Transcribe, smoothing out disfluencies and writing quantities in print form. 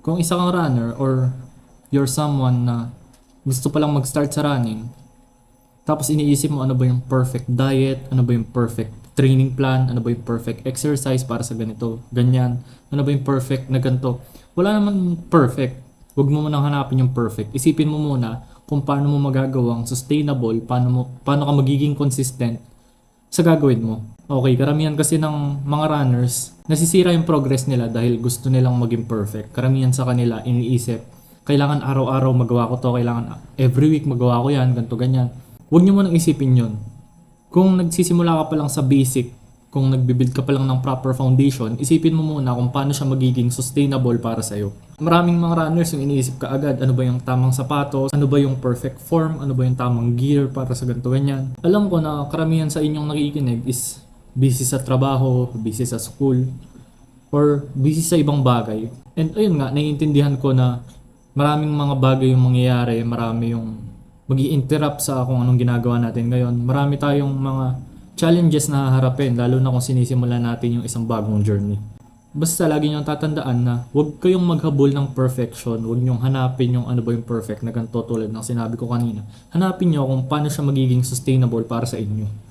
Kung isa kang runner or you're someone na gusto pa lang mag-start sa running, tapos iniisip mo ano ba yung perfect diet, ano ba yung perfect training plan, ano ba yung perfect exercise para sa ganito, ganyan, ano ba yung perfect na ganito. Wala naman perfect. Huwag mo munang hanapin yung perfect. Isipin mo muna kung paano mo magagawang sustainable, paano ka magiging consistent sa gagawin mo. Okay, karamihan kasi ng mga runners, nasisira yung progress nila dahil gusto nilang maging perfect. Karamihan sa kanila iniisip, kailangan araw-araw magawa ko to, kailangan every week magawa ko yan, ganito ganyan. Huwag niyo munang isipin yun. Kung nagsisimula ka pa lang sa basic, kung nagbibuild ka pa lang ng proper foundation, isipin mo muna kung paano siya magiging sustainable para sa'yo. Maraming mga runners yung iniisip ka agad, ano ba yung tamang sapatos, ano ba yung perfect form, ano ba yung tamang gear para sa ganito ganyan. Alam ko na karamihan sa inyong nakikinig is busy sa trabaho, busy sa school, or busy sa ibang bagay. And ayun nga, naiintindihan ko na maraming mga bagay yung mangyayari, marami yung mag-i-interrupt sa kung anong ginagawa natin ngayon. Marami tayong mga challenges na haharapin, lalo na kung sinisimulan natin yung isang bagong journey. Basta lagi niyong tatandaan na huwag kayong maghabol ng perfection, huwag niyong hanapin yung ano ba yung perfect na ganito tulad ng sinabi ko kanina. Hanapin niyo kung paano siya magiging sustainable para sa inyo.